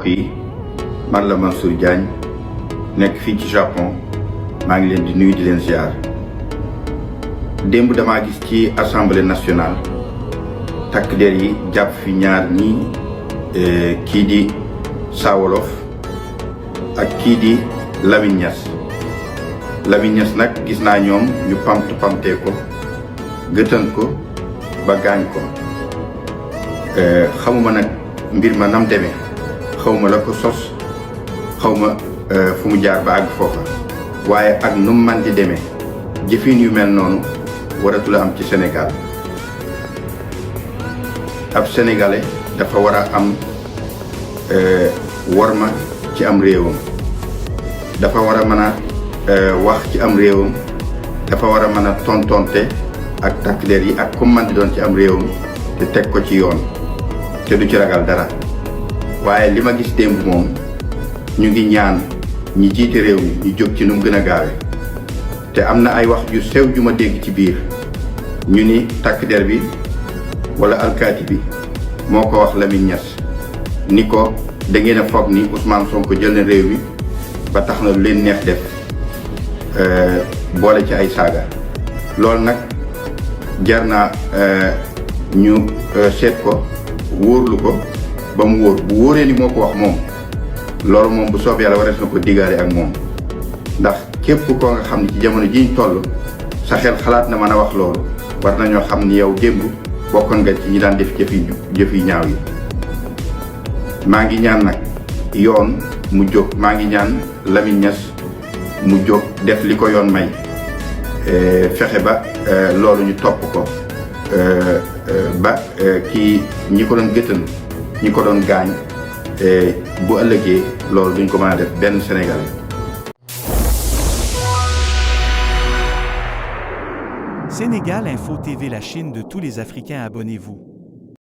yi man la Mansour Diagne nekk fii ci Japon maa ngi leen di nuyu di leen ziar démb damaa gis ci assemblée nationale takk der yi jàpp fi ñaar ñii kii di Saa Wolof ak kii di Lamine Niass nag gis naa ñoom ñu pamtee ko gëtan ko ba gaañ ko xamuma nag mbir ma nam demee xawma la ko sos xawma fu mu jaar ba àgg foofa waaye ak nu mu man di demee jëfin yu mel noonu waratula am ci Sénégal ab sénégalais dafa war a am worma ci am réewam dafa war a mën a wax ci am réewam dafa war a mën a tontonte ak takk der yi ak comme man di doon ci am réewam te teg ko ci yoon te du ci ragal dara waaye li ma gis démb moom ñu ngi ñaan ñi jiite réew mi ñu jóg ci nu mu gën a gaawe te am na ay wax yu sew ju ma dégg ci biir ñu ni takk der bi wala alkaati bi moo ko wax Lamine Niass ni ko da ngeen a foog ni Ousmane Sonko jël na réew mi ba tax na lu leen neex def boole ci ay saaga loolu nag jar naa ñu seet ko wóorlu ko ba mu wóor bu wóoree ni moo ko wax moom loolu moom bu soob yàlla warees na ko diggaale ak moom ndax képp koo nga xam ne ci jamono jiñ toll sa xel xalaat na mën a wax loolu war nañoo xam ni yow démb bokkoon nga ci ñi daan def jëf yi ñaaw yi maa ngi ñaan nag yoon mu jóg maa ngi ñaan Lamine Niass mu jóg def li ko yoon may fexe ba loolu ñu topp ko ba kii ñi ko doon gëtën ñi ko doon gaañ bu ëllëgee loolu duñ ko mën a def benn Sénégalais. Sénégal Info TV, la Chine de tous les Africains, abonnez-vous.